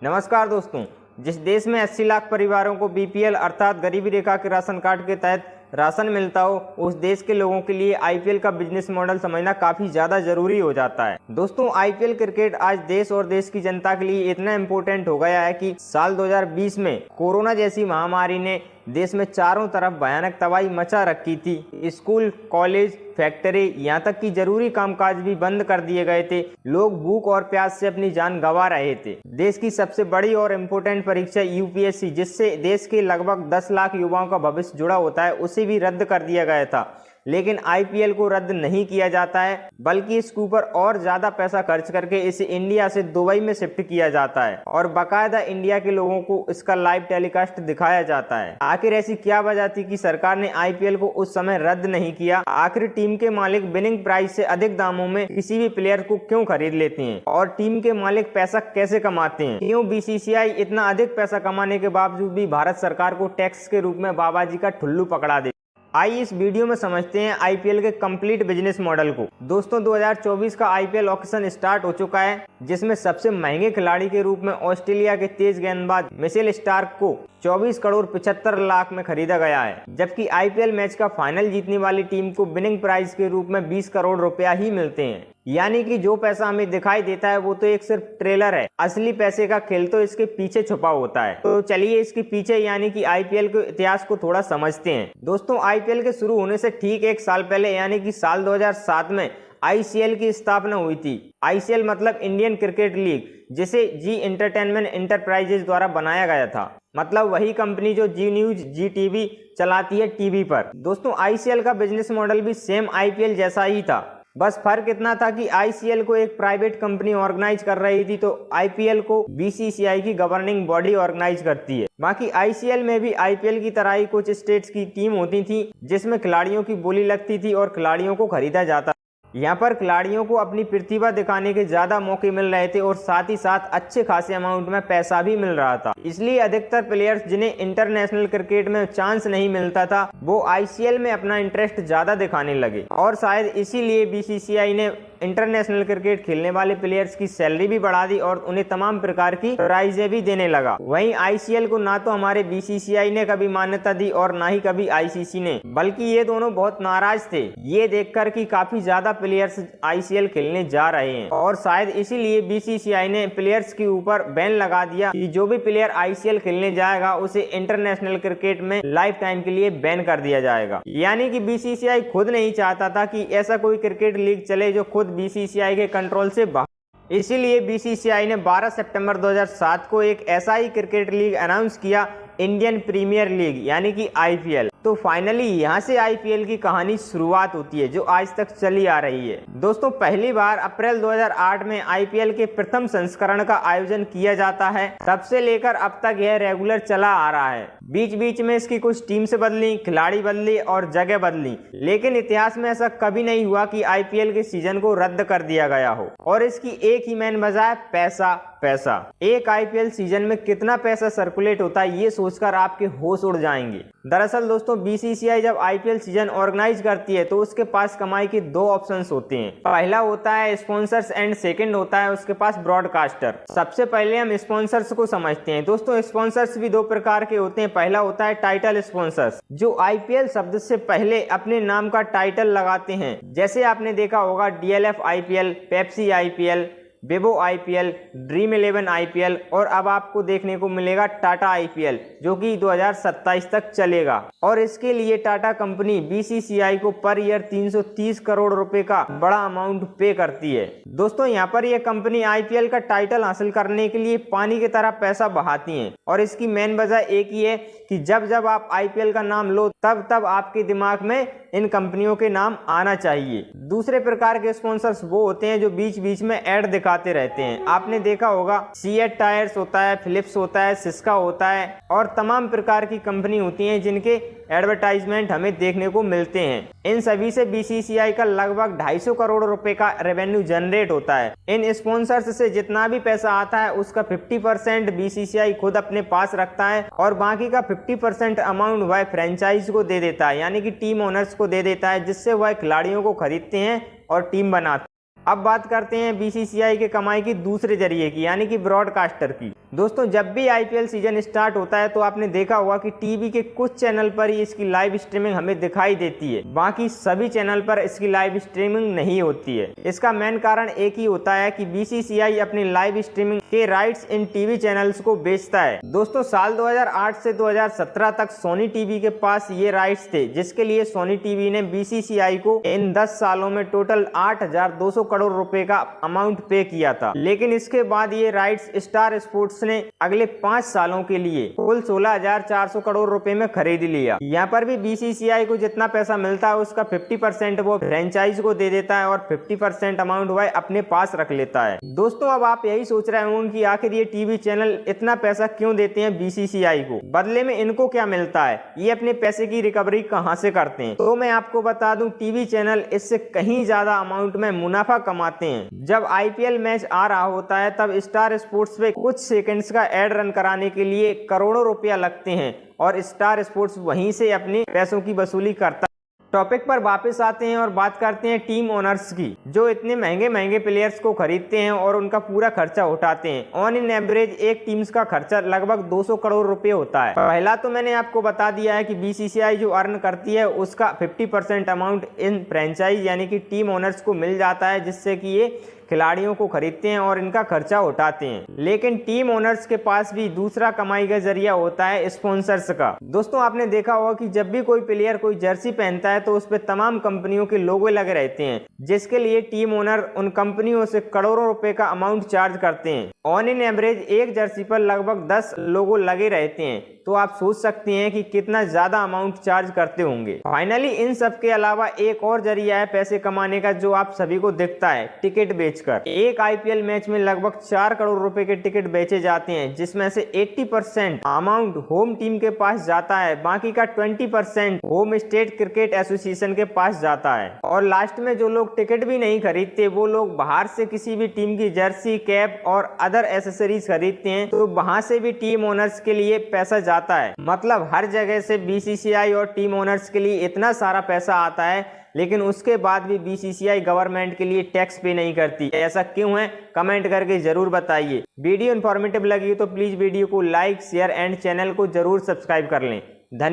नमस्कार दोस्तों। जिस देश में 80 लाख परिवारों को बीपीएल अर्थात गरीबी रेखा के राशन कार्ड के तहत राशन मिलता हो, उस देश के लोगों के लिए आईपीएल का बिजनेस मॉडल समझना काफी ज्यादा जरूरी हो जाता है। दोस्तों, आईपीएल क्रिकेट आज देश और देश की जनता के लिए इतना इम्पोर्टेंट हो गया है कि साल 2020 में कोरोना जैसी महामारी ने देश में चारों तरफ भयानक तबाही मचा रखी थी। स्कूल, कॉलेज, फैक्ट्री, यहाँ तक कि जरूरी कामकाज भी बंद कर दिए गए थे। लोग भूख और प्यास से अपनी जान गंवा रहे थे। देश की सबसे बड़ी और इम्पोर्टेंट परीक्षा यूपीएससी, जिससे देश के लगभग 10 लाख युवाओं का भविष्य जुड़ा होता है, उसे भी रद्द कर दिया गया था। लेकिन आईपीएल को रद्द नहीं किया जाता है, बल्कि इसके ऊपर और ज्यादा पैसा खर्च करके इसे इंडिया से दुबई में शिफ्ट किया जाता है और बाकायदा इंडिया के लोगों को इसका लाइव टेलीकास्ट दिखाया जाता है। आखिर ऐसी क्या वजह थी कि सरकार ने आईपीएल को उस समय रद्द नहीं किया? आखिर टीम के मालिक विनिंग प्राइस से अधिक दामों में किसी भी प्लेयर को क्यों खरीद लेते हैं और टीम के मालिक पैसा कैसे कमाते हैं? क्यों बीसीसीआई इतना अधिक पैसा कमाने के बावजूद भी भारत सरकार को टैक्स के रूप में बाबा जी का ठुल्लू पकड़ा दे? आइए इस वीडियो में समझते हैं आईपीएल के कंप्लीट बिजनेस मॉडल को। दोस्तों, 2024 का आईपीएल ऑक्शन स्टार्ट हो चुका है, जिसमें सबसे महंगे खिलाड़ी के रूप में ऑस्ट्रेलिया के तेज गेंदबाज मिचेल स्टार्क को 24 करोड़ 75 लाख में खरीदा गया है, जबकि आईपीएल मैच का फाइनल जीतने वाली टीम को विनिंग प्राइस के रूप में 20 करोड़ रुपया ही मिलते हैं। यानी कि जो पैसा हमें दिखाई देता है वो तो एक सिर्फ ट्रेलर है, असली पैसे का खेल तो इसके पीछे छुपा होता है। तो चलिए इसके पीछे यानी कि आईपीएल के इतिहास को थोड़ा समझते हैं। दोस्तों, आईपीएल के शुरू होने से ठीक एक साल पहले यानी कि साल 2007 में आईसीएल की स्थापना हुई थी। आईसीएल मतलब इंडियन क्रिकेट लीग, जिसे जी एंटरटेनमेंट इंटरप्राइजेज द्वारा बनाया गया था। मतलब वही कंपनी जो जी न्यूज, जी टीवी चलाती है टीवी पर। दोस्तों, आईसीएल का बिजनेस मॉडल भी सेम आईपीएल जैसा ही था, बस फर्क इतना था कि आईसीएल को एक प्राइवेट कंपनी ऑर्गेनाइज कर रही थी, तो आईपीएल को बीसीसीआई की गवर्निंग बॉडी ऑर्गेनाइज करती है। बाकी आईसीएल में भी आईपीएल की तरह ही कुछ स्टेट्स की टीम होती थी, जिसमें खिलाड़ियों की बोली लगती थी और खिलाड़ियों को खरीदा जाता। यहाँ पर खिलाड़ियों को अपनी प्रतिभा दिखाने के ज्यादा मौके मिल रहे थे और साथ ही साथ अच्छे खासे अमाउंट में पैसा भी मिल रहा था। इसलिए अधिकतर प्लेयर्स जिन्हें इंटरनेशनल क्रिकेट में चांस नहीं मिलता था, वो आईसीएल में अपना इंटरेस्ट ज्यादा दिखाने लगे और शायद इसीलिए बीसीसीआई ने इंटरनेशनल क्रिकेट खेलने वाले प्लेयर्स की सैलरी भी बढ़ा दी और उन्हें तमाम प्रकार की प्राइजें भी देने लगा। वहीं आईसीएल को ना तो हमारे बीसीसीआई ने कभी मान्यता दी और ना ही कभी आईसीसी ने, बल्कि ये दोनों बहुत नाराज थे ये देखकर कि काफी ज्यादा प्लेयर्स आईसीएल खेलने जा रहे हैं, और शायद इसीलिए बीसीसीआई ने प्लेयर्स के ऊपर बैन लगा दिया कि जो भी प्लेयर आईसीएल खेलने जाएगा उसे इंटरनेशनल क्रिकेट में लाइफ टाइम के लिए बैन कर दिया जाएगा। यानी कि बीसीसीआई खुद नहीं चाहता था कि ऐसा कोई क्रिकेट लीग चले जो खुद बीसीसीआई के कंट्रोल से बाहर। इसीलिए बीसीसीआई ने 12 सितंबर 2007 को एक ऐसा ही क्रिकेट लीग अनाउंस किया, इंडियन प्रीमियर लीग यानी कि आईपीएल। तो फाइनली यहाँ से आईपीएल की कहानी शुरुआत होती है, जो आज तक चली आ रही है। दोस्तों, पहली बार अप्रैल 2008 में आईपीएल के प्रथम संस्करण का आयोजन किया जाता है। तब से लेकर अब तक यह रेगुलर चला आ रहा है। बीच बीच में इसकी कुछ टीम्स बदली, खिलाड़ी बदली और जगह बदली, लेकिन इतिहास में ऐसा कभी नहीं हुआ कि आईपीएल के सीजन को रद्द कर दिया गया हो। और इसकी एक ही मेन वजह है पैसा। एक आईपीएल सीजन में कितना पैसा सर्कुलेट होता है ये सोचकर आपके होश उड़ जाएंगे। दरअसल दोस्तों, बीसीसीआई जब आईपीएल सीजन ऑर्गेनाइज करती है तो उसके पास कमाई के दो ऑप्शंस होते हैं। पहला होता है स्पॉन्सर्स एंड सेकंड होता है उसके पास ब्रॉडकास्टर। सबसे पहले हम स्पॉन्सर्स को समझते हैं। दोस्तों, स्पॉन्सर्स भी दो प्रकार के होते हैं। पहला होता है टाइटल स्पॉन्सर्स, जो आईपीएल शब्द से पहले अपने नाम का टाइटल लगाते हैं। जैसे आपने देखा होगा DLF IPL, Pepsi IPL, Vivo IPL, dream 11 IPL और अब आपको देखने को मिलेगा टाटा आईपीएल, जो कि 2027 तक चलेगा। और इसके लिए टाटा कंपनी बीसीसीआई को पर ईयर 330 करोड़ रुपए का बड़ा अमाउंट पे करती है। दोस्तों, यहाँ पर यह कंपनी आईपीएल का टाइटल हासिल करने के लिए पानी की तरह पैसा बहाती है, और इसकी मेन वजह एक ही है कि जब जब आप आईपीएल का नाम लो तब तब आपके दिमाग में इन कंपनियों के नाम आना चाहिए। दूसरे प्रकार के स्पॉन्सर्स वो होते हैं जो बीच बीच में ऐड दिखाते रहते हैं। आपने देखा होगा सीएट टायर्स होता है, फिलिप्स होता है, सिस्का होता है और तमाम प्रकार की कंपनी होती हैं जिनके एडवर्टाइजमेंट हमें देखने को मिलते हैं। इन सभी से बीसीसीआई का लगभग 250 करोड़ रुपए का रेवेन्यू जनरेट होता है। इन स्पॉन्सर्स से जितना भी पैसा आता है उसका 50% बीसीसीआई खुद अपने पास रखता है और बाकी का 50% अमाउंट वह फ्रेंचाइज को दे देता है, यानी कि टीम ओनर्स को दे देता है, जिससे वह खिलाड़ियों को खरीदते हैं और टीम बनाते हैं। अब बात करते हैं बीसीसीआई के कमाई की दूसरे जरिए की, यानी कि ब्रॉडकास्टर की। दोस्तों, जब भी आईपीएल सीजन स्टार्ट होता है तो आपने देखा होगा कि टीवी के कुछ चैनल पर ही इसकी लाइव स्ट्रीमिंग हमें दिखाई देती है, बाकी सभी चैनल पर इसकी लाइव स्ट्रीमिंग नहीं होती है। इसका मेन कारण एक ही होता है कि बीसीसीआई अपनी लाइव स्ट्रीमिंग के राइट्स इन टीवी चैनल्स को बेचता है। दोस्तों, साल 2008 से 2017 तक सोनी टीवी के पास ये राइट्स थे, जिसके लिए सोनी टीवी ने बीसीसीआई को इन 10 सालों में टोटल 8,200 करोड़ रुपए का अमाउंट पे किया था। लेकिन इसके बाद ये राइट्स स्टार स्पोर्ट्स ने अगले 5 सालों के लिए कुल 16,400 करोड़ रुपए में खरीद लिया। यहाँ पर भी बीसीसीआई को जितना पैसा मिलता है उसका 50% वो फ्रेंचाइज को दे देता है और 50% अमाउंट वह अपने पास रख लेता है। दोस्तों, अब आप यही सोच रहे होंगे कि आखिर ये टीवी चैनल इतना पैसा क्यों देते हैं बीसीसीआई को, बदले में इनको क्या मिलता है, ये अपने पैसे की रिकवरी कहां से करते हैं। तो मैं आपको बता दूं, टीवी चैनल इससे कहीं ज्यादा अमाउंट में मुनाफा कमाते हैं। जब आईपीएल मैच आ रहा होता है तब स्टार स्पोर्ट्स पे कुछ सेकंड्स का एड रन कराने के लिए करोड़ों रुपया लगते हैं और स्टार स्पोर्ट्स वहीं से अपने पैसों की वसूली करता है। टॉपिक पर वापस आते हैं और बात करते हैं टीम ओनर्स की, जो इतने महंगे महंगे प्लेयर्स को खरीदते हैं और उनका पूरा खर्चा उठाते हैं। ऑन इन एवरेज एक टीम्स का खर्चा लगभग 200 करोड़ रुपए होता है। पहला तो मैंने आपको बता दिया है कि बीसीसीआई जो अर्न करती है उसका 50% अमाउंट इन फ्रेंचाइज यानी कि टीम ओनर्स को मिल जाता है, जिससे कि ये खिलाड़ियों को खरीदते हैं और इनका खर्चा उठाते हैं। लेकिन टीम ओनर्स के पास भी दूसरा कमाई का जरिया होता है स्पॉन्सर्स का। दोस्तों, आपने देखा होगा कि जब भी कोई प्लेयर कोई जर्सी पहनता है तो उस पर तमाम कंपनियों के लोगो लगे रहते हैं, जिसके लिए टीम ओनर उन कंपनियों से करोड़ों रुपए का अमाउंट चार्ज करते हैं। ऑन इन एवरेज एक जर्सी पर लगभग 10 लोगो लगे रहते हैं, तो आप सोच सकते हैं कि कितना ज्यादा अमाउंट चार्ज करते होंगे। फाइनली इन सब के अलावा एक और जरिया है पैसे कमाने का, जो आप सभी को दिखता है, टिकट बेचकर। एक आईपीएल मैच में लगभग 4 करोड़ रुपए के टिकट बेचे जाते हैं, जिसमें से 80% अमाउंट होम टीम के पास जाता है, बाकी का 20% होम स्टेट क्रिकेट एसोसिएशन के पास जाता है। और लास्ट में जो लोग टिकट भी नहीं खरीदते वो लोग बाहर से किसी भी टीम की जर्सी, कैप और अदर एसेसरीज खरीदते हैं, तो वहां से भी टीम ओनर्स के लिए पैसा जाता है। मतलब हर जगह से बीसीसीआई और टीम ओनर्स के लिए इतना सारा पैसा आता है, लेकिन उसके बाद भी बीसीसीआई गवर्नमेंट के लिए टैक्स पे नहीं करती। ऐसा क्यों है, कमेंट करके जरूर बताइए। वीडियो इन्फॉर्मेटिव लगी तो प्लीज वीडियो को लाइक, शेयर एंड चैनल को जरूर सब्सक्राइब कर लें। धन्यवाद।